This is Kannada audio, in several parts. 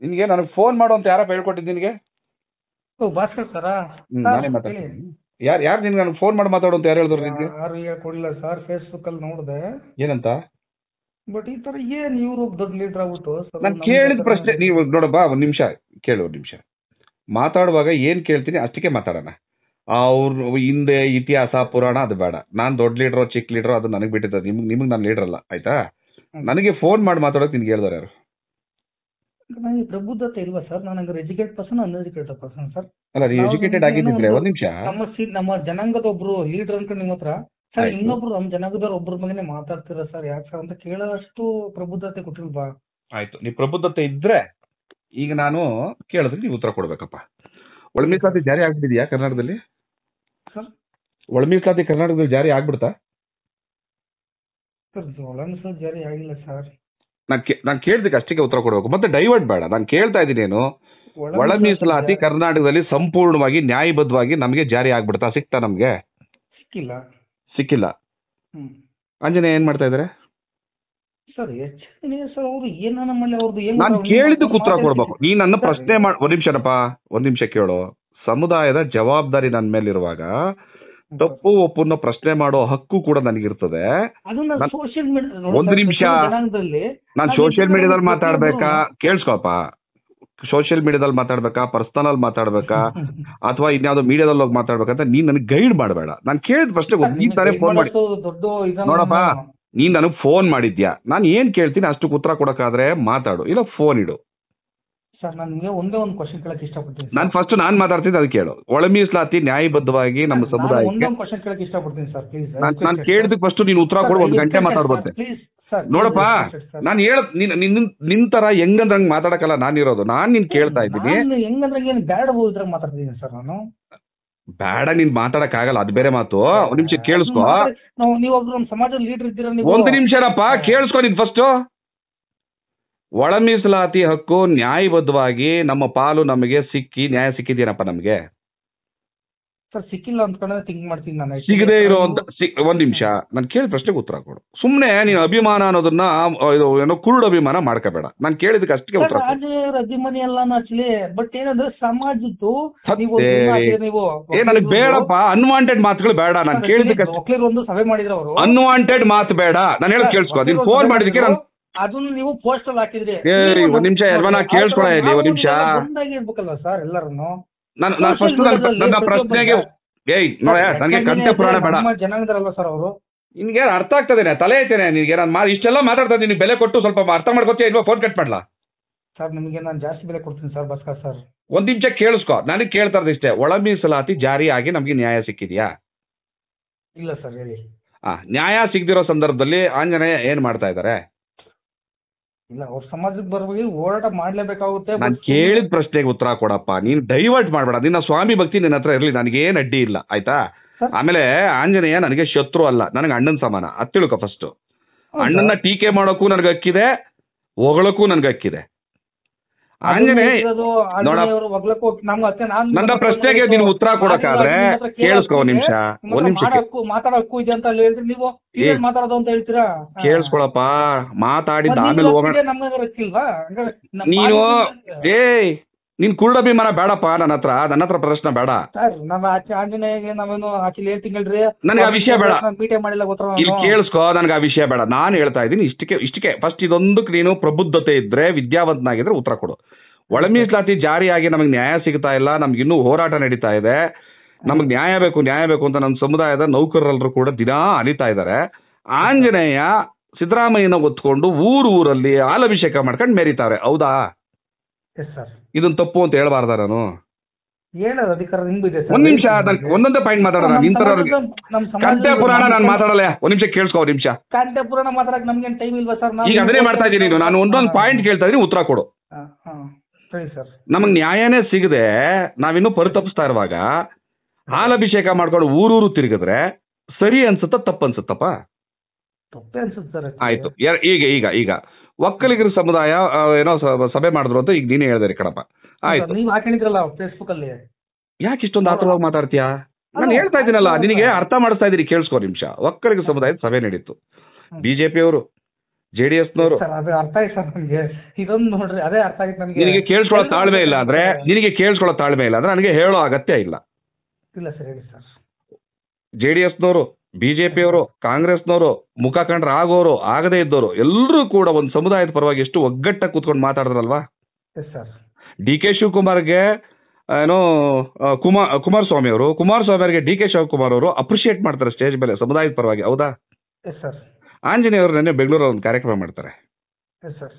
ನಿನಗೆ ನನಗೆ ಫೋನ್ ಮಾಡು ಅಂತ ಯಾರಪ್ಪ ಹೇಳ್ಕೊಟ್ಟಿದ್ದು ನಿನಗೆ? ಓ ಭಾಸ್ಕರ್ ಸರಾ? ನಾನೇ ಮಾತಾಡ್ತೀನಿ. ಯಾರು ನಿನ್ಗೆ ನನಗೆ ಫೋನ್ ಮಾಡಿ ಮಾತಾಡು ಅಂತ ಯಾರು ಹೇಳಿದ್ರು ನಿನಗೆ? ಯಾರು ಹೇಳ್ಕೊಡ್ಲಿಲ್ಲ ಸರ್, ಫೇಸ್ಬುಕ್ ಅಲ್ಲಿ ನೋಡಿದೆ. ಏನಂತ? ಬಟ್ ಈ ತರ ಏನ್ ಇವ್ರು ದೊಡ್ಡ ಲೀಡರ್ ಆಗ್ಬಿಟ್ಟು ನಾನು ಕೇಳಿದ ಪ್ರಶ್ನೆ ನೀವು ನೋಡಬ್ಬಾ, ಒಂದ್ ನಿಮಿಷ ಕೇಳು, ಒಂದ್ ನಿಮಿಷ ಮಾತಾಡುವಾಗ ಏನ್ ಕೇಳ್ತೀನಿ ಅಷ್ಟಕ್ಕೆ ಮಾತಾಡೋಣ. ಅವ್ರ ಹಿಂದೆ ಇತಿಹಾಸ ಪುರಾಣ ಅದು ಬೇಡ. ನಾನ್ ದೊಡ್ಡ ಲೀಡರ್ ಚಿಕ್ಕ ಲೀಡರ್ ಅದು ನನಗೆ ಬಿಟ್ಟಿದ್ದ. ನಿಮ್ಗೆ ನಾನು ಲೀಡರ್ ಅಲ್ಲ, ಆಯ್ತಾ? ನನಗೆ ಫೋನ್ ಮಾಡಿ ಮಾತಾಡೋಕೆ ನಿನ್ಗೆ ಹೇಳಿದಾರೆ ಯಾರು? ನನಗೆ ಪ್ರಬುದ್ಧತೆ ಇಲ್ವಾ ಸರ್? ನಾನು educated person, uneducated person sir. ಅಲ್ಲ, ಎಜುಕೇಟೆಡ್ ಆಗಿದ್ದಿದ್ರೆ ಒಂದ್ ನಿಮಿಷ ನಮ್ಮ ಜನಾಂಗದ ಒಬ್ರು ಲೀಡರ್ ಅಂತ ನಿಮ್ಮ ಹತ್ರ ಸರ್, ಇನ್ನೊಬ್ರು ನಮ್ಮ ಜನಾಂಗದವ್ರು ಒಬ್ರ ಬಗ್ಗೆ ಮಾತಾಡ್ತೀರಾ ಸರ್, ಯಾಕೆ ಸರ್ ಅಂತ ಕೇಳೋಷ್ಟು ಪ್ರಬುದ್ಧತೆ ಕೊಟ್ಟಿಲ್ವಾ? ಆಯ್ತು, ನೀವು ಪ್ರಬುದ್ಧತೆ ಇದ್ರೆ ಈಗ ನಾನು ಕೇಳಿದ್ರೆ ನೀವು ಉತ್ತರ ಕೊಡ್ಬೇಕಪ್ಪ. ಒಳ ಮೀಸಲಾತಿ ಜಾರಿ ಆಗ್ಬಿಟ್ಟಿದ್ಯಾ ಕರ್ನಾಟಕದಲ್ಲಿ? ಸರ್ ಒಳ ಮೀಸಲಾತಿ ಕರ್ನಾಟಕದಲ್ಲಿ ಜಾರಿ ಆಗ್ಬಿಡ್ತಾ? ಸರ್ ಒಳ ಮೀಸಲಾತಿ ಜಾರಿ ಆಗಿಲ್ಲ ಸರ್. ನಾನು ಕೇಳಿದಕ್ಕೆ ಅಷ್ಟಕ್ಕೆ ಉತ್ತರ ಕೊಡಬೇಕು, ಮತ್ತೆ ಡೈವರ್ಟ್ ಬೇಡ. ನಾನು ಕೇಳ್ತಾ ಇದ್ದೀನೇನು, ಒಳ ಮೀಸಲಾತಿ ಕರ್ನಾಟಕದಲ್ಲಿ ಸಂಪೂರ್ಣವಾಗಿ ನ್ಯಾಯಬದ್ಧವಾಗಿ ನಮಗೆ ಜಾರಿ ಆಗ್ಬಿಡ್ತಾ? ಸಿಕ್ತಾ ನಮ್ಗೆ? ಸಿಕ್ಕಿಲ್ಲ. ಆಂಜನೇಯ ಏನ್ ಮಾಡ್ತಾ ಇದಾರೆ ಸರ್? ಸರ್ ಅವರು ಏನಾನ ಮಾಡಲಿ, ಅವ್ರದ್ದು ನಾನು ಕೇಳಿದ್ದಕ್ಕೆ ಉತ್ತರ ಕೊಡ್ಬೇಕು. ನೀ ನನ್ನ ಪ್ರಶ್ನೆ ಮಾಡಿ ಒಂದ್ ನಿಮಿಷ ಕೇಳು. ಸಮುದಾಯದ ಜವಾಬ್ದಾರಿ ನನ್ನ ಮೇಲಿರುವಾಗ ತಪ್ಪು ಒಪ್ಪನ್ನ ಪ್ರಶ್ನೆ ಮಾಡೋ ಹಕ್ಕು ಕೂಡ ನನಗಿರ್ತದೆ. ಒಂದು ನಿಮಿಷ, ನಾನು ಸೋಷಿಯಲ್ ಮೀಡಿಯಾದಲ್ಲಿ ಮಾತಾಡ್ಬೇಕಾ? ಕೇಳಿಸ್ಕೊಪ್ಪ. ಸೋಷಿಯಲ್ ಮೀಡಿಯಾದಲ್ಲಿ ಮಾತಾಡ್ಬೇಕಾ, ಪರ್ಸನಲ್ ಮಾತಾಡ್ಬೇಕಾ, ಅಥವಾ ಇನ್ಯಾವುದೋ ಮೀಡಿಯಾದಲ್ಲಿ ಹೋಗಿ ಮಾತಾಡ್ಬೇಕಂತ ನೀನ್ ನನಗೆ ಗೈಡ್ ಮಾಡಬೇಡ. ನಾನು ಕೇಳಿದ ಪ್ರಶ್ನೆ ನೀನ್ ತಾನೇ ಫೋನ್ ಮಾಡಿ ನೋಡಪ್ಪ, ನೀನ್ ನನಗೆ ಫೋನ್ ಮಾಡಿದ್ಯಾ, ನಾನು ಏನ್ ಕೇಳ್ತೀನಿ ಅಷ್ಟಕ್ಕೆ ಉತ್ತರ ಕೊಡಕ್ಕಾದ್ರೆ ಮಾತಾಡು, ಇಲ್ಲ ಫೋನ್ ಇಡು. ಸರ್ ನನಗೆ ಒಂದೇ ಒಂದು ಕ್ವಶನ್ ಕೇಳಕ್ಕೆ ಇಷ್ಟಪಡ್ತೀನಿ. ನಾನು ಫಸ್ಟ್ ನಾನು ಮಾತಾಡ್ತಿದ್ದೆ, ಅದು ಕೇಳು. ಒಳ ಮೀಸಲಾತಿ ನ್ಯಾಯಬದ್ಧವಾಗಿ ನಮ್ಮ ಸಮುದಾಯಕ್ಕೆ ಒಂದೇ ಒಂದು ಕ್ವಶನ್ ಕೇಳಕ್ಕೆ ಇಷ್ಟಪಡ್ತೀನಿ ಸರ್, ಪ್ಲೀಸ್. ನಾನು ಕೇಳಿದಕ್ಕೆ ಫಸ್ಟ್ ನೀನು ಉತ್ತರ ಕೊಡು. 1 ಗಂಟೆ ಮಾತಾಡ್ಬೋದೆ ನೋಡಪ್ಪ. ನಾನು ನಿನ್ ತರ ಹೆಂಗಂದ್ರೆ ಹಂಗ್ ಮಾತಾಡಕಲ್ಲ ನಾನಿರೋದು. ನಾನ್ ನಿನ್ ಕೇಳ್ತಾ ಇದ್ದೀನಿ. ಬೇಡ, ನೀನ್ ಮಾತಾಡಕ್ ಆಗಲ್ಲ, ಅದು ಬೇರೆ ಮಾತು. ಒಂದ್ ನಿಮಿಷ ಕೇಳಿಸ್ಕೊ. ಒಂದು ನಿಮಿಷನಪ್ಪ ಕೇಳಿಸ್ಕೊ ನೀನ್ ಫಸ್ಟ್. ಒಳ ಮೀಸಲಾತಿ ಹಕ್ಕು ನ್ಯಾಯಬದ್ಧವಾಗಿ ನಮ್ಮ ಪಾಲು ನಮಗೆ ನ್ಯಾಯ ಸಿಕ್ಕಿದೇನಪ್ಪ ನಮ್ಗೆ? ಸರ್ ಸಿಕ್ಕಿಲ್ಲ ಅಂತ ಥಿಂಕ್ ಮಾಡ್ತೀನಿ ನಾನು. ಸಿಗದೆ ಇರೋ ಒಂದ್ ನಿಮಿಷ, ನಾನು ಕೇಳಿದ ಪ್ರಶ್ನೆಗೆ ಉತ್ತರ ಕೊಡು. ಸುಮ್ನೆ ನೀನು ಅಭಿಮಾನ ಅನ್ನೋದನ್ನ ಏನೋ ಕುರುಡು ಅಭಿಮಾನ ಮಾಡ್ಕೋಬೇಡ. ನಾನು ಕೇಳಿದಕ್ಕೆ ಅಷ್ಟಕ್ಕೆ ಉತ್ತರ ಕೊಡು. ಅಭಿಮಾನಿ ಎಲ್ಲ ಆಕ್ಚುಲಿ, ಬಟ್ ಏನಂದ್ರೆ ಸಮಾಜದ್ದು ನನಗೆ ಬೇಡಪ್ಪ, ಅನ್ವಾಂಟೆಡ್ ಮಾತುಗಳು ಬೇಡ. ನಾನು ಕೇಳಿದಕ್ಕೆ ಒಂದು ಸಭೆ ಮಾಡಿದ್ರು ಅವರು. ಅನ್ವಾಂಟೆಡ್ ಮಾತು ಬೇಡ. ನಾನು ಹೇಳೋದು ಕೇಳಿಸ್ಕೊ. ನೀನು ಫೋನ್ ಮಾಡಿದಕ್ಕೆ ನಾನು ಅದನ್ನ ನೀವು ಪೋಸ್ಟ್ ಅಲ್ಲಿ ಹಾಕಿದ್ರಿ. ಒಂದ್ ನಿಮಿಷ ಯಜಮಾನ ಕೇಳಿಸ್ಕೊಳ ಇಲ್ಲಿ, ಒಂದ್ ನಿಮಿಷ. ಇರ್ಬೇಕಲ್ವಾ ಸರ್ ಎಲ್ಲರೂ? ನಾನು ಫಸ್ಟ್ ನನ್ನ ಪ್ರಶ್ನೆಗೆ ನನಗೆ ಕಂಠ ಪುರಾಣ ಬೇಡ. ಜನಾಂಗದರಲ್ವಾ ಸರ್ ಅವರು? ನಿನ್ಗೆ ಅರ್ಥ ಆಗ್ತದೇನೆ? ತಲೆ ಐತೇನೆ ನಿನ್ಗೆ? ನಾನು ಇಷ್ಟೆಲ್ಲ ಮಾತಾಡ್ತಾ ಇದ್ದೀನಿ, ಬೆಲೆ ಕೊಟ್ಟು ಸ್ವಲ್ಪ ಅರ್ಥ ಮಾಡ್ಕೊತೀಯ ಇಲ್ವಾ? ಫೋನ್ ಕಟ್ ಮಾಡ್ಲಾ ಸರ್? ನಿಮಗೆ ನಾನು ಜಾಸ್ತಿ ಬೆಲೆ ಕೊಡ್ತೀನಿ ಸರ್ ಭಾಸ್ಕರ್ ಸರ್. ಒಂದ್ ನಿಮಿಷ ಕೇಳಿಸ್ಕೊ. ನನಗೆ ಕೇಳ್ತಾ ಇರೋದು ಇಷ್ಟೇ, ಒಳ ಮೀಸಲಾತಿ ಜಾರಿ ಆಗಿ ನಮ್ಗೆ ನ್ಯಾಯ ಸಿಕ್ಕಿದ್ಯಾ? ಇಲ್ಲ ಸರ್, ಹೇಳಿ. ನ್ಯಾಯ ಸಿಗದಿರೋ ಸಂದರ್ಭದಲ್ಲಿ ಆಂಜನೇಯ ಏನ್ ಮಾಡ್ತಾ ಇದಾರೆ? ಇಲ್ಲ, ಅವ್ರ ಸಮಾಜಕ್ಕೆ ಬರುವಾಗ ಹೋರಾಟ ಮಾಡ್ಲೇಬೇಕಾಗುತ್ತೆ. ನಾನು ಕೇಳಿದ ಪ್ರಶ್ನೆಗೆ ಉತ್ತರ ಕೊಡಪ್ಪ. ನೀನು ಡೈವರ್ಟ್ ಮಾಡ್ಬೇಡ. ನಿನ್ನ ಸ್ವಾಮಿ ಭಕ್ತಿ ನಿನ್ನ ಹತ್ರ ಇರ್ಲಿ, ನನಗೇನ್ ಅಡ್ಡಿ ಇಲ್ಲ, ಆಯ್ತಾ? ಆಮೇಲೆ ಆಂಜನೇಯ ನನಗೆ ಶತ್ರು ಅಲ್ಲ, ನನಗೆ ಅಣ್ಣನ ಸಮಾನ. ಅದ್ ತಿಳ್ಕೊ ಫಸ್ಟ್. ಅಣ್ಣನ ಟೀಕೆ ಮಾಡೋಕ್ಕೂ ನನಗೆ ಹಕ್ಕಿದೆ, ಹೊಗಳಕ್ಕೂ ನನಗೆ ಹಕ್ಕಿದೆ. ಆಂಜನೇಯ ನನ್ನ ಪ್ರಶ್ನೆಗೆ ನೀನು ಉತ್ತರ ಕೊಡಕ್ಕಾದ್ರೆ ಕೇಳಿಸ್ಕೊ. ಒಂದ್ ನಿಮಿಷ ಮಾತಾಡಕ್ಕೂ ಇದೆ ಅಂತ ಹೇಳಿದ್ರೆ ನೀವು ಮಾತಾಡೋದು ಅಂತ ಹೇಳ್ತೀರಾ? ಕೇಳಿಸ್ಕೊಳಪ್ಪ, ಮಾತಾಡಿದ್ದ ಆಮೇಲೆ ಹೋಗೋಣ. ನೀನು ನೀನ್ ಕುರುಡಭಿಮಾನ ಬೇಡಪ್ಪ. ನನ್ನ ಹತ್ರ ಪ್ರಶ್ನೆ ಬೇಡ. ನನಗೆ ಆ ವಿಷಯ ಬೇಡ. ಇಲ್ಲಿ ಕೇಳಿಸ್ಕೊ, ನನಗೆ ಆ ವಿಷಯ ಬೇಡ. ನಾನು ಹೇಳ್ತಾ ಇದ್ದೀನಿ ಇಷ್ಟಕ್ಕೆ. ಫಸ್ಟ್ ಇದೊಂದಕ್ಕೆ ನೀನು ಪ್ರಬುದ್ಧತೆ ಇದ್ರೆ, ವಿದ್ಯಾವಂತನಾಗಿದ್ರೆ ಉತ್ತರ ಕೊಡು. ಒಳ ಮೀಸಲಾತಿ ಜಾರಿಯಾಗಿ ನಮಗೆ ನ್ಯಾಯ ಸಿಗ್ತಾ ಇಲ್ಲ, ನಮ್ಗೆ ಇನ್ನೂ ಹೋರಾಟ ನಡೀತಾ ಇದೆ. ನಮಗ್ ನ್ಯಾಯ ಬೇಕು ಅಂತ ನಮ್ಮ ಸಮುದಾಯದ ನೌಕರರೆಲ್ಲರೂ ಕೂಡ ದಿನಾ ಅಲಿತಾ ಇದ್ದಾರೆ. ಆಂಜನೇಯ ಸಿದ್ದರಾಮಯ್ಯನ ಒತ್ಕೊಂಡು ಊರಲ್ಲಿ ಹಾಲಭಿಷೇಕ ಮಾಡ್ಕೊಂಡು ಮೆರಿತಾರೆ, ಹೌದಾ? ಇದನ್ನ ತಪ್ಪು ಅಂತ ಹೇಳ್ಬಾರ್ದ ನಾನು? ಒಂದ್ ನಿಮಿಷ, ಒಂದೊಂದೇ ಪಾಯಿಂಟ್ ಮಾತಾಡೋಣ. ಕಂಠೆ ಪುರಾಣ ನಾನು ಮಾತಾಡಲ್ಲ. ಒಂದ್ ನಿಮಿಷ ಕೇಳಿಸ್ಕೊ. ಒಂದ್ ನಿಮಿಷ. ಕಂಠೆ ಪುರಾಣ ಮಾತಾಡಕ್ ನಮ್ಗೆ ಟೈಮ್ ಇಲ್ವಾ ಸರ್? ಈಗ ಅದನ್ನೇ ಮಾಡ್ತಾ ಇದ್ದೀನಿ. ನಾನು ಒಂದೊಂದು ಪಾಯಿಂಟ್ ಕೇಳ್ತಾ ಇದೀನಿ, ಉತ್ತರ ಕೊಡು. ನಮಗ್ ನ್ಯಾಯನೇ ಸಿಗದೆ ನಾವಿನ್ನೂ ಪರಿತಪಿಸ್ತಾ ಇರುವಾಗ ಹಾಲಭಿಷೇಕ ಮಾಡ್ಕೊಂಡು ಊರೂರು ತಿರುಗಿದ್ರೆ ಸರಿ ಅನ್ಸುತ್ತ ತಪ್ಪು ಅನ್ಸುತ್ತಪ್ಪ? ತಪ್ಪೇ ಅನ್ಸುತ್ತೆ. ಆಯ್ತು, ಈಗ ಒಕ್ಕಲಿಗರ ಸಮುದಾಯ ಏನೋ ಸಭೆ ಮಾಡಿದ್ರು ಅಂತ ಈಗ ನೀನೇ ಹೇಳಿದ್ರಿ ಕಣಪ್ಪ. ಆಯ್ತು, ನೀವು ಹಾಕೊಂಡಿದ್ರಲ್ಲ ಫೇಸ್ಬುಕ್ ಅಲ್ಲಿ. ಯಾಕೆ ಇಷ್ಟೊಂದು ಆತರವಾಗಿ ಮಾತಾಡ್ತೀಯಾ? ನಾನು ಹೇಳ್ತಾ ಇದ್ದೀನಲ್ಲ, ನಿನಗೆ ಅರ್ಥ ಮಾಡಿಸ್ತಾ ಇದ್ದೀನಿ, ಕೇಳಿಸ್ಕೊ ನಿಮಿಷ. ಒಕ್ಕಲಿಗರ ಸಮುದಾಯದ ಸಭೆ ನಡೀತು. ಬಿಜೆಪಿಯವರು JDS ನವರು ಸರ್ ಅದು ಅರ್ಥ ಆಯ್ತು ಸರ್ ನಮ್ಗೆ. ಇದೊಂದು ನೋಡ್ರಿ ಅದೇ ಅರ್ಥ ಆಯ್ತು ನಮ್ಗೆ. ನಿನಗೆ ಕೇಳಿಸ್ಕೊಳ್ಳೋ ತಾಳ್ಮೆ ಇಲ್ಲ ಅಂದ್ರೆ ನನಗೆ ಹೇಳೋ ಅಗತ್ಯ ಇಲ್ಲ. ಇಲ್ಲ ಸರ್ ಹೇಳಿ ಸರ್. JDS ನವರು, ಬಿಜೆಪಿಯವರು, ಕಾಂಗ್ರೆಸ್ನವರು, ಮುಖ ಕಂಡ್ರೆ ಆಗೋರು ಆಗದೇ ಇದ್ದವರು ಎಲ್ಲರೂ ಕೂಡ ಒಂದು ಸಮುದಾಯದ ಪರವಾಗಿ ಎಷ್ಟು ಒಗ್ಗಟ್ಟಾಗಿ ಕೂತ್ಕೊಂಡು ಮಾತಾಡಿದ್ರಲ್ವಾ. Yes sir. DK ಶಿವಕುಮಾರ್ಗೆ ಏನೋ ಕುಮಾರಸ್ವಾಮಿ ಅವರಿಗೆ DK ಶಿವಕುಮಾರ್ ಅವರು ಅಪ್ರಿಶಿಯೇಟ್ ಮಾಡ್ತಾರೆ ಸ್ಟೇಜ್ ಮೇಲೆ ಸಮುದಾಯದ ಪರವಾಗಿ, ಹೌದಾ? Yes sir. ಆಂಜನೇಯ ಅವರು ನೆನ್ನೆ ಬೆಂಗಳೂರಲ್ಲಿ ಒಂದು ಕಾರ್ಯಕ್ರಮ ಮಾಡ್ತಾರೆ. Yes sir.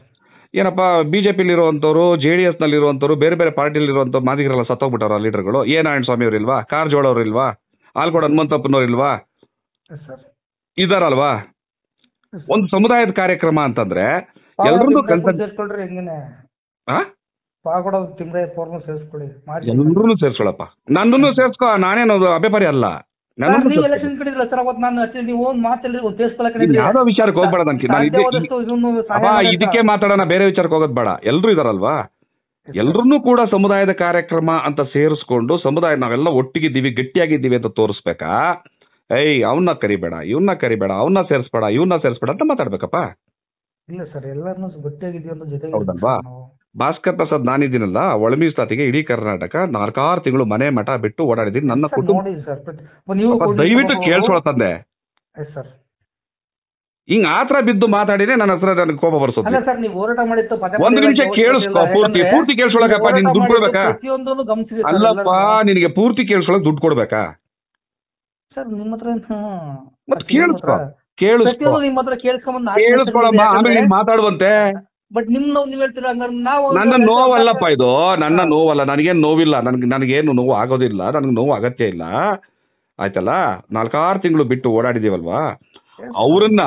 ಏನಪ್ಪ ಬಿಜೆಪಿಲಿರುವಂತವ್ರು, JDS ನಲ್ಲಿರುವಂತವ್ರು, ಬೇರೆ ಬೇರೆ ಪಾರ್ಟಿಲಿರುವಂತ ಮಾದಿಗರೆಲ್ಲ ಸತ್ತೋಗ್ಬಿಟ್ಟಾರ ಲೀಡರ್ಗಳು. ಎ ನಾರಾಯಣ ಸ್ವಾಮಿ ಅವ್ರು ಇಲ್ವಾ? ಕಾರಜೋಳ ಅವ್ರು ಇಲ್ವಾ? ಆಲ್ಕೋಡ ಹನುಮಂತಪ್ಪನವ್ರು ಇಲ್ವಾ? ಇದಾರಲ್ವಾ? ಒಂದು ಸಮುದಾಯದ ಕಾರ್ಯಕ್ರಮ ಅಂತಂದ್ರೆ ಎಲ್ರೂ ಎಲ್ಲರೂ ಸೇರ್ಸ್ಕೊಳಪ್ಪ. ನನ್ನನ್ನು ಸೇರ್ಸ್ಕೊ, ನಾನೇನು ಅಭ್ಯಪಾರಿ ಅಲ್ಲ. ಯಾವ್ದೋ ವಿಚಾರಕ್ಕೆ ಹೋಗ್ಬೇಡ. ಇದಕ್ಕೆ ಮಾತಾಡೋಣ, ಬೇರೆ ವಿಚಾರಕ್ಕೆ ಹೋಗೋದ್ ಬೇಡ. ಎಲ್ರು ಇದಾರಲ್ವಾ? ಎಲ್ರನ್ನೂ ಕೂಡ ಸಮುದಾಯದ ಕಾರ್ಯಕ್ರಮ ಅಂತ ಸೇರಿಸ್ಕೊಂಡು ಸಮುದಾಯ ನಾವೆಲ್ಲ ಒಟ್ಟಿಗಿದ್ದೀವಿ, ಗಟ್ಟಿಯಾಗಿದ್ದೀವಿ ಅಂತ ತೋರಿಸ್ಬೇಕಾ? ಅವನ್ನ ಕರಿಬೇಡ, ಇವನ್ನ ಕರಿಬೇಡ, ಅವನ್ನ ಸೇರಿಸ್ಬೇಡ, ಇವನ್ನ ಸೇರಿಸ್ಬೇಡ ಅಂತ ಮಾತಾಡ್ಬೇಕಪ್ಪ. ಇಲ್ಲ ಸರ್, ಎಲ್ಲರನ್ನೂ ಗಟ್ಟಿಯಾಗಿದ್ದೀವಿ ಅಂತ ಜೊತೆಗೆ. ಹೌದಲ್ವಾ? ಭಾಸ್ಕರ್ ಪ್ರಸಾದ್ ನಾನಿದ್ದೀನಲ್ಲ, ಒಳಮೀಸಲಾತಿಗೆ ಇಡೀ ಕರ್ನಾಟಕ 4-6 ತಿಂಗಳು ಮನೆ ಮಠ ಬಿಟ್ಟು ಓಡಾಡಿದ್ದೀನಿ. ನನ್ನ ಕುಟುಂಬ ದಯವಿಟ್ಟು ಕೇಳಿಸ್ಕೊಳ್ತಂದೆ. ಹಿಂಗ್ ಆತರ ಬಿದ್ದು ಮಾತಾಡಿದ್ರೆ ನನ್ನ ಹತ್ರ ನನಗೆ ಕೋಪ ಬರ್ಸೋದು. ಒಂದು ನಿಮಿಷ ಕೇಳಿಸ್ಕೊ, ಪೂರ್ತಿ ಕೇಳಿಸ್ಕೊಳಕಪ್ಪ. ನಿನ್ ದುಡ್ಡು ಕೊಡ್ಬೇಕಾ? ಅಲ್ಲಪ್ಪ, ನಿನಗೆ ಪೂರ್ತಿ ಕೇಳಿಸ್ಕೊಳಕ್ ದುಡ್ಡು ಕೊಡ್ಬೇಕಾ? ಸರ್ ನಿಮ್ಮ ಹತ್ರ ಕೇಳಿಸ್ಕೊಳಮ್ಮ, ಆಮೇಲೆ ಮಾತಾಡುವಂತೆ. ಬಟ್ ನಿಮ್ ನೋವು ನೀವ್ ಹೇಳ್ತೀರಾ. ನನ್ನ ನೋವಲ್ಲಪ್ಪ ಇದು, ನನ್ನ ನೋವಲ್ಲ. ನನಗೇನು ನೋವಿಲ್ಲ, ನನಗೇನು ನೋವು ಆಗೋದಿಲ್ಲ, ನನಗೆ ನೋವು ಅಗತ್ಯ ಇಲ್ಲ. ಆಯ್ತಲ್ಲ? 4-6 ತಿಂಗಳು ಬಿಟ್ಟು ಓಡಾಡಿದೀವಲ್ವಾ, ಅವ್ರನ್ನ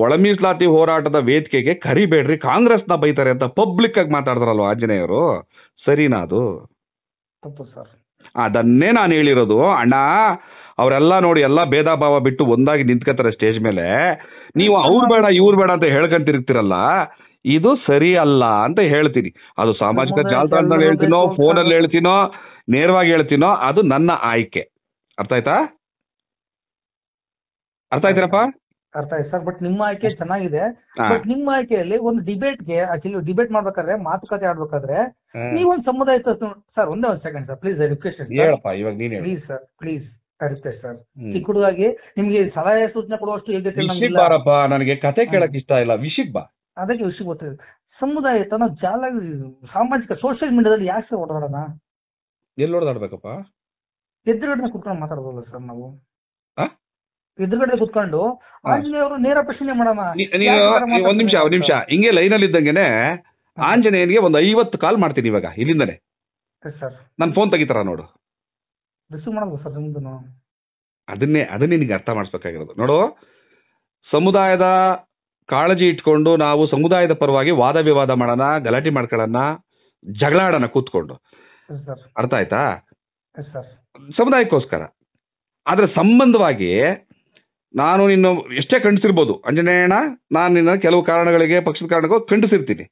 ಒಳ ಮೀಸಲಾತಿ ಹೋರಾಟದ ವೇದಿಕೆಗೆ ಕರಿಬೇಡ್ರಿ, ಕಾಂಗ್ರೆಸ್ನ ಬೈತಾರೆ ಅಂತ ಪಬ್ಲಿಕ್ ಆಗಿ ಮಾತಾಡ್ತಾರಲ್ವ ಆಂಜನೇಯರು. ಸರಿನಾ ಅದು? ತಪ್ಪು ಸರ್. ಅದನ್ನೇ ನಾನು ಹೇಳಿರೋದು. ಅಣ್ಣ, ಅವರೆಲ್ಲ ನೋಡಿ ಎಲ್ಲ ಭೇದ ಭಾವ ಬಿಟ್ಟು ಒಂದಾಗಿ ನಿಂತ್ಕೊತಾರೆ ಸ್ಟೇಜ್ ಮೇಲೆ. ನೀವು ಅವ್ರು ಬೇಡ ಇವ್ರು ಬೇಡ ಅಂತ ಹೇಳ್ಕೊಂತಿರ್ತೀರಲ್ಲ, ಇದು ಸರಿ ಅಲ್ಲ ಅಂತ ಹೇಳ್ತೀನಿ. ಅದು ಸಾಮಾಜಿಕ ಜಾಲತಾಣದಲ್ಲಿ ಹೇಳ್ತೀನೋ, ಫೋನಲ್ಲಿ ಹೇಳ್ತೀನೋ, ನೇರವಾಗಿ ಹೇಳ್ತೀನೋ, ಅದು ನನ್ನ ಆಯ್ಕೆ. ಅರ್ಥ ಆಯ್ತಾ? ಅರ್ಥ ಆಯ್ತೀರಪ್ಪ? ಅರ್ಥ ಆಯ್ತು ಸರ್. ಬಟ್ ನಿಮ್ಮ ಆಯ್ಕೆ ಚೆನ್ನಾಗಿದೆ. ಬಟ್ ನಿಮ್ಮ ಆಯ್ಕೆಯಲ್ಲಿ ಒಂದು ಡಿಬೇಟ್ಗೆ ಆಕ್ಚುಲಿ ಡಿಬೇಟ್ ಮಾಡ್ಬೇಕಾದ್ರೆ, ಮಾತುಕತೆ ಆಡ್ಬೇಕಾದ್ರೆ ನೀವೊಂದು ಸಮುದಾಯ ಸರ್. ಒಂದೇ ಒಂದು ಸೆಕೆಂಡ್ ಸರ್, ಪ್ಲೀಸ್ ರಿಕ್ವೆಸ್ಟ್. ಹೇಳಪ್ಪ ಇವಾಗ ನೀನು. Please sir, please request sir. ಚಿಕ್ಕ ಹುಡುಗಾಗಿ ನಿಮ್ಗೆ ಸಲಹೆ ಸೂಚನೆ ಕೊಡುವಷ್ಟು ನನಗೆ ಕತೆ ಕೇಳಕ್ ಇಷ್ಟ ಇಲ್ಲ, ವಿಷಯಕ್ಕೆ ಬಾ. ಅದಕ್ಕೆ ವಿಷಯ ಗೊತ್ತಿದೆ. ಸಮುದಾಯ ನಾವು ಜಾಲ ಸಾಮಾಜಿಕ ಸೋಷಿಯಲ್ ಮೀಡಿಯಾದಲ್ಲಿ ಯಾಕೆ ಸರ್ ಓಡಾಡೋಣ? ಎಲ್ಲಿ ಓಡಾಡ್ಬೇಕಪ್ಪ? ಎದುರುಗಡೆ ಕುತ್ಕೊಂಡು ಮಾತಾಡ್ಬೋದ ಸರ್ ನಾವು? ಎದುರುಗಡೆ ಕುತ್ಕೊಂಡು ಆಂಜನೇಯವರು ನೇರ ಪ್ರಶ್ನೆ ಮಾಡೋಣ. ಒಂದ್ ನಿಮಿಷ ಹಿಂಗೆ ಲೈನಲ್ಲಿ ಇದ್ದಂಗೆನೆ ಆಂಜನೇಯನಿಗೆ ಒಂದು 50 ಕಾಲ್ ಮಾಡ್ತೀನಿ ಇವಾಗ ಇಲ್ಲಿಂದನೇ. ನನ್ನ ಫೋನ್ ತೆಗಿತಾರ ನೋಡು. ರಿಸೀವ್ ಮಾಡಬಹುದು ಸರ್ ನಿಮ್ದು. ಅದನ್ನೇ ನಿನಗೆ ಅರ್ಥ ಮಾಡಿಸ್ಬೇಕಾಗಿರೋದು. ನೋಡು, ಸಮುದಾಯದ ಕಾಳಜಿ ಇಟ್ಕೊಂಡು ನಾವು ಸಮುದಾಯದ ಪರವಾಗಿ ವಾದ ವಿವಾದ ಮಾಡೋಣ, ಗಲಾಟೆ ಮಾಡ್ಕೊಳ್ಳೋಣ, ಜಗಳ ಆಡೋಣ ಕೂತ್ಕೊಂಡು. ಅರ್ಥ ಆಯ್ತಾ? ಸಮುದಾಯಕ್ಕೋಸ್ಕರ. ಆದ್ರೆ ಸಂಬಂಧವಾಗಿ ನಾನು ನಿನ್ನ ಎಷ್ಟೇ ಖಂಡಿಸಿರ್ಬೋದು ಅಂಜನೇಯಣ್ಣ, ನಾನು ನಿನ್ನ ಕೆಲವು ಕಾರಣಗಳಿಗೆ, ಪಕ್ಷದ ಕಾರಣಕ್ಕೂ ಖಂಡಿಸಿರ್ತೀನಿ.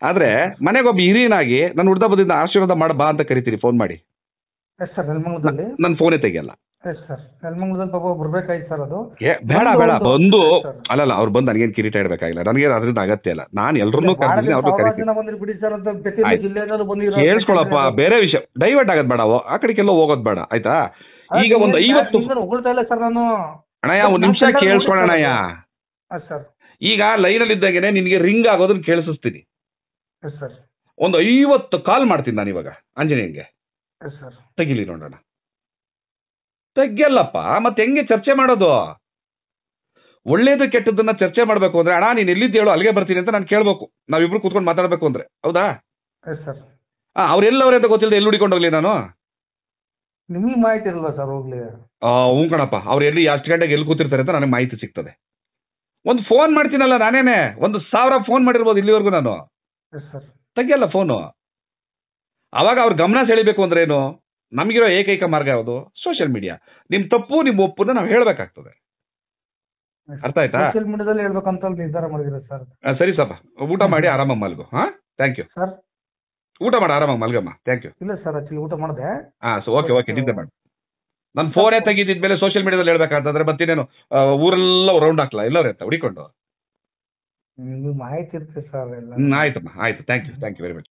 ಆದ್ರೆ ಮನೆಗೊಬ್ಬ ಹಿರಿಯನಾಗಿ ನನ್ನ ಹುಡ್ದ ಬದಿಯಿಂದ ಆಶೀರ್ವಾದ ಮಾಡ ಬಾ ಅಂತ ಕರಿತೀನಿ ಫೋನ್ ಮಾಡಿ. ನನ್ನ ಫೋನೇ ತೆಗಿಯಲ್ಲ. ಬೇಡ ಬಂದು ಅಲ್ಲಲ್ಲ, ಅವ್ರು ಬಂದು ನನಗೇನು ಕಿರೀಟ ಇಡಬೇಕಾಗಿಲ್ಲ, ನನಗೇನು ಅದರಿಂದ ಅಗತ್ಯ ಇಲ್ಲ. ನಾನು ಎಲ್ರನ್ನೂ ಕರ್ತೀನಿ, ಅವ್ರನ್ನೂ ಕರಿತೀನಿ. ಕೇಳಿಸ್ಕೊಳಪ್ಪ, ಬೇರೆ ವಿಷಯ ಡೈವರ್ಟ್ ಆಗೋದ್ ಬೇಡ, ಆ ಕಡೆಗೆಲ್ಲ ಹೋಗೋದ್ ಬೇಡ. ಆಯ್ತಾ? ಈಗ ಒಂದು 50 ಅಣ್ಣಯ್ಯ, ಒಂದ್ ನಿಮಿಷ ಕೇಳಿಸ್ಕೊಳ್ಳೋಣಯ್ಯ. ಈಗ ಲೈನಲ್ಲಿ ಇದ್ದಾಗೇನೆ ನಿನಗೆ ರಿಂಗ್ ಆಗೋದನ್ನ ಕೇಳಿಸ್ತೀನಿ. ಒಂದು 50 ಕಾಲ್ ಮಾಡ್ತೀನಿ ನಾನು ಇವಾಗ ಆಂಜನೇಯನ್ಗೆ. ತೆಗಿಲಿ ನೋಡೋಣ. ತೆಗಿಯಲ್ಲಪ್ಪ, ಮತ್ತೆ ಹೆಂಗೆ ಚರ್ಚೆ ಮಾಡೋದು? ಒಳ್ಳೇದು ಕೆಟ್ಟದನ್ನ ಚರ್ಚೆ ಮಾಡ್ಬೇಕು ಅಂದ್ರೆ, ಅಣ್ಣ ನೀನ್ ಎಲ್ಲಿದ್ದು ಹೇಳು, ಅಲ್ಲಿಗೆ ಬರ್ತೀನಿ ಅಂತ ನಾನು ಕೇಳ್ಬೇಕು. ನಾವಿಬ್ರು ಕೂತ್ಕೊಂಡು ಮಾತಾಡ್ಬೇಕು ಅಂದ್ರೆ, ಹೌದಾ? ಅವ್ರೆಲ್ಲವ್ರೆ ಅಂತ ಗೊತ್ತಿಲ್ಲದೆ ಎಲ್ಲಿ ಹುಡಿಕೊಂಡು ಹೋಗ್ಲಿ ನಾನು? ನಿಮಗೆ ಮಾಹಿತಿ ಇರಲ್ವಾ ಸರ್? ಹೋಗ್ಲಿ. ಹ್ಞೂ ಕಣಪ್ಪ, ಅವ್ರು ಎಲ್ಲಿ ಎಷ್ಟು ಗಂಟೆಗೆ ಎಲ್ಲಿ ಕೂತಿರ್ತಾರೆ ಅಂತ ನನಗೆ ಮಾಹಿತಿ ಸಿಗ್ತದೆ. ಒಂದು ಫೋನ್ ಮಾಡ್ತೀನಲ್ಲ ನಾನೇನೆ, 1000 ಫೋನ್ ಮಾಡಿರ್ಬೋದು ಇಲ್ಲಿವರೆಗೂ ನಾನು. ತೆಗಿಯಲ್ಲ ಫೋನು. ಅವಾಗ ಅವ್ರ ಗಮನ ಸೆಳಿಬೇಕು ಅಂದ್ರೆ ಏನು? ನಮಗಿರೋ ಏಕೈಕ ಮಾರ್ಗ ಯಾವುದು? Social media. ನಿಮ್ ತಪ್ಪು ನಿಮ್ ಒಪ್ಪನ್ನ ನಾವು ಹೇಳ್ಬೇಕಾಗ್ತದೆ. ಅರ್ಥ ಆಯ್ತಾ? ಸೋಷಿಯಲ್ ಮೀಡಿಯಾದಲ್ಲಿ ಹೇಳ್ಬೇಕಂತ ನಿರ್ಧಾರ ಮಾಡಿದ್ರೆ ಸರ್. ಸರಿ ಸಪ, ಊಟ ಮಾಡಿ ಆರಾಮಾಗಿ ಮಲ್ಗು. Thank you sir. ಊಟ ಮಾಡಿ ಆರಾಮಾಗಿ ಮಲ್ಗಮ್ಮ. Thank you. ಇಲ್ಲ ಸರ್, ಆಕ್ಚುಲಿ ಊಟ ಮಾಡಿದೆ. ಓಕೆ ನಿದ್ದೆ ಮಾಡಿ. ನನ್ನ ಫೋನೇ ತೆಗಿದಿದ್ಮೇಲೆ ಸೋಷಿಯಲ್ ಮೀಡಿಯಾದಲ್ಲಿ ಹೇಳ್ಬೇಕಂತಂದ್ರೆ ಮತ್ತೇನೇನು ಊರೆಲ್ಲ ರೌಂಡ್ ಹಾಕ್ಲಾ ಎಲ್ಲವ್ರೆ ಅಂತ ಹುಡಿಕೊಂಡು? ನಿಮ್ಗೆ ಮಾಹಿತಿ ಇರ್ತದೆ ಸರ್ ಎಲ್ಲ. ಆಯ್ತಮ್ಮ, ಆಯ್ತು, ಥ್ಯಾಂಕ್ ಯು ವೆರಿ ಮಚ್.